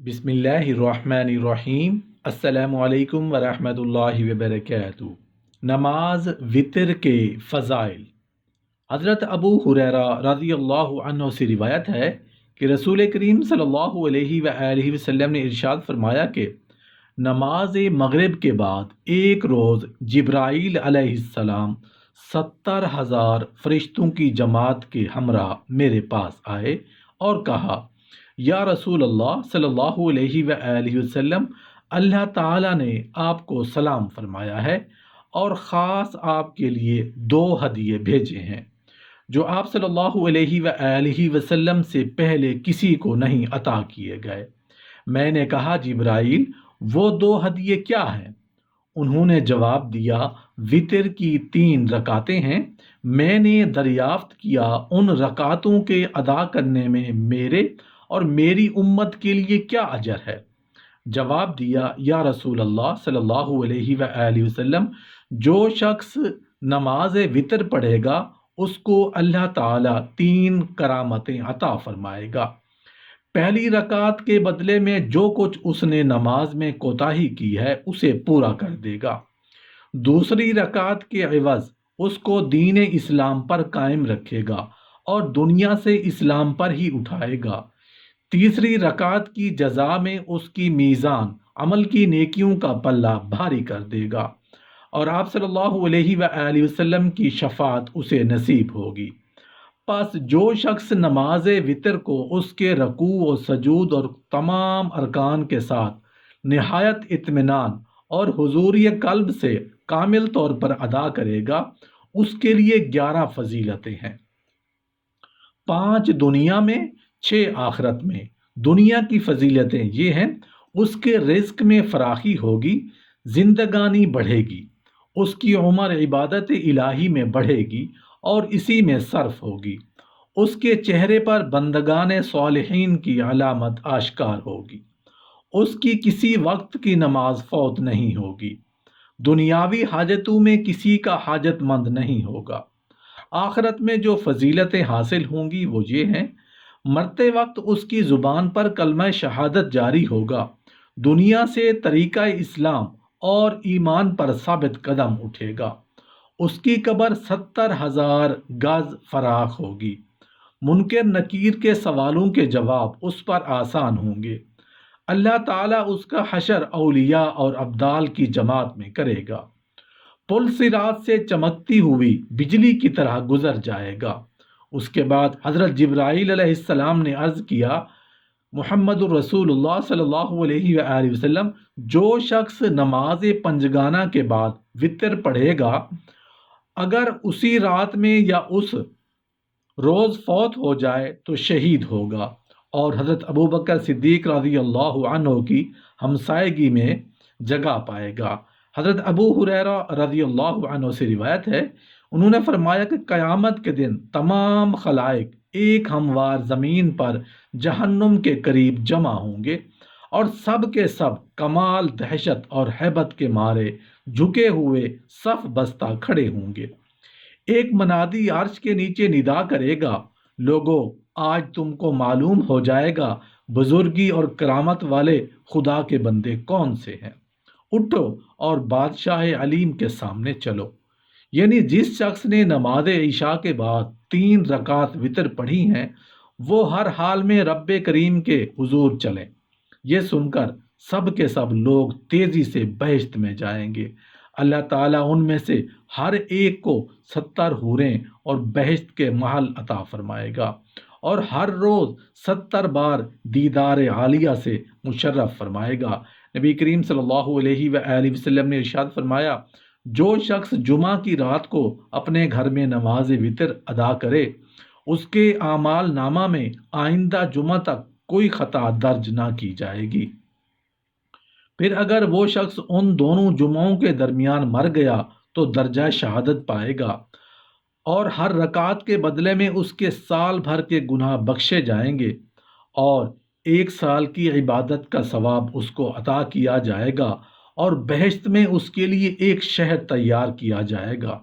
بسم اللہ الرحمن الرحیم۔ السلام علیکم ورحمۃ اللہ وبرکاتہ۔ نماز وطر کے فضائل۔ حضرت ابو ہریرہ رضی اللہ عنہ سے روایت ہے کہ رسول کریم صلی اللہ علیہ وآلہ وسلم نے ارشاد فرمایا کہ نماز مغرب کے بعد ایک روز جبرائیل علیہ السلام 70,000 فرشتوں کی جماعت کے ہمراہ میرے پاس آئے اور کہا، یا رسول اللہ صلی اللہ علیہ وآلہ وسلم، اللہ تعالیٰ نے آپ کو سلام فرمایا ہے اور خاص آپ کے لیے 2 ہدیے بھیجے ہیں جو آپ صلی اللہ علیہ وآلہ وسلم سے پہلے کسی کو نہیں عطا کیے گئے۔ میں نے کہا، جبرائیل، وہ 2 ہدیے کیا ہیں؟ انہوں نے جواب دیا، وطر کی 3 رکعتیں ہیں۔ میں نے دریافت کیا ان رکعتوں کے ادا کرنے میں میرے اور میری امت کے لیے کیا اجر ہے؟ جواب دیا، یا رسول اللہ صلی اللہ علیہ وآلہ وسلم، جو شخص نماز وطر پڑھے گا اس کو اللہ تعالیٰ 3 کرامتیں عطا فرمائے گا۔ پہلی رکعت کے بدلے میں جو کچھ اس نے نماز میں کوتاہی کی ہے اسے پورا کر دے گا۔ دوسری رکعت کے عوض اس کو دین اسلام پر قائم رکھے گا اور دنیا سے اسلام پر ہی اٹھائے گا۔ تیسری رکعت کی جزا میں اس کی میزان عمل کی نیکیوں کا پلہ بھاری کر دے گا اور آپ صلی اللہ علیہ وآلہ وسلم کی شفاعت اسے نصیب ہوگی۔ پس جو شخص نماز وطر کو اس کے رکوع و سجود اور تمام ارکان کے ساتھ نہایت اطمینان اور حضوری قلب سے کامل طور پر ادا کرے گا، اس کے لیے 11 فضیلتیں ہیں، 5 دنیا میں، 6 آخرت میں۔ دنیا کی فضیلتیں یہ ہیں: اس کے رزق میں فراخی ہوگی، زندگانی بڑھے گی، اس کی عمر عبادت الہی میں بڑھے گی اور اسی میں صرف ہوگی، اس کے چہرے پر بندگان صالحین کی علامت آشکار ہوگی، اس کی کسی وقت کی نماز فوت نہیں ہوگی، دنیاوی حاجتوں میں کسی کا حاجت مند نہیں ہوگا۔ آخرت میں جو فضیلتیں حاصل ہوں گی وہ یہ ہیں: مرتے وقت اس کی زبان پر کلمہ شہادت جاری ہوگا، دنیا سے طریقہ اسلام اور ایمان پر ثابت قدم اٹھے گا، اس کی قبر 70,000 گز فراخ ہوگی، منکر نکیر کے سوالوں کے جواب اس پر آسان ہوں گے، اللہ تعالیٰ اس کا حشر اولیاء اور ابدال کی جماعت میں کرے گا، پل صراط سے چمکتی ہوئی بجلی کی طرح گزر جائے گا۔ اس کے بعد حضرت جبرائیل علیہ السلام نے عرض کیا، محمد الرسول اللہ صلی اللہ علیہ وآلہ وسلم، جو شخص نماز پنجگانہ کے بعد وطر پڑھے گا، اگر اسی رات میں یا اس روز فوت ہو جائے تو شہید ہوگا اور حضرت ابوبکر صدیق رضی اللہ عنہ کی ہمسائیگی میں جگہ پائے گا۔ حضرت ابو ہریرہ رضی اللہ عنہ سے روایت ہے، انہوں نے فرمایا کہ قیامت کے دن تمام خلائق ایک ہموار زمین پر جہنم کے قریب جمع ہوں گے اور سب کے سب کمال دہشت اور ہیبت کے مارے جھکے ہوئے صف بستہ کھڑے ہوں گے۔ ایک منادی عرش کے نیچے ندا کرے گا، لوگو، آج تم کو معلوم ہو جائے گا بزرگی اور کرامت والے خدا کے بندے کون سے ہیں، اٹھو اور بادشاہ علیم کے سامنے چلو۔ یعنی جس شخص نے نماز عشاء کے بعد 3 رکعت وطر پڑھی ہیں وہ ہر حال میں رب کریم کے حضور چلیں۔ یہ سن کر سب کے سب لوگ تیزی سے بہشت میں جائیں گے۔ اللہ تعالیٰ ان میں سے ہر ایک کو 70 حوریں اور بہشت کے محل عطا فرمائے گا اور ہر روز 70 بار دیدار عالیہ سے مشرف فرمائے گا۔ نبی کریم صلی اللہ علیہ وآلہ وسلم نے ارشاد فرمایا، جو شخص جمعہ کی رات کو اپنے گھر میں نماز وطر ادا کرے، اس کے اعمال نامہ میں آئندہ جمعہ تک کوئی خطا درج نہ کی جائے گی۔ پھر اگر وہ شخص ان دونوں جمعوں کے درمیان مر گیا تو درجہ شہادت پائے گا اور ہر رکعت کے بدلے میں اس کے سال بھر کے گناہ بخشے جائیں گے اور 1 سال کی عبادت کا ثواب اس کو عطا کیا جائے گا اور بہشت میں اس کے لیے ایک شہر تیار کیا جائے گا۔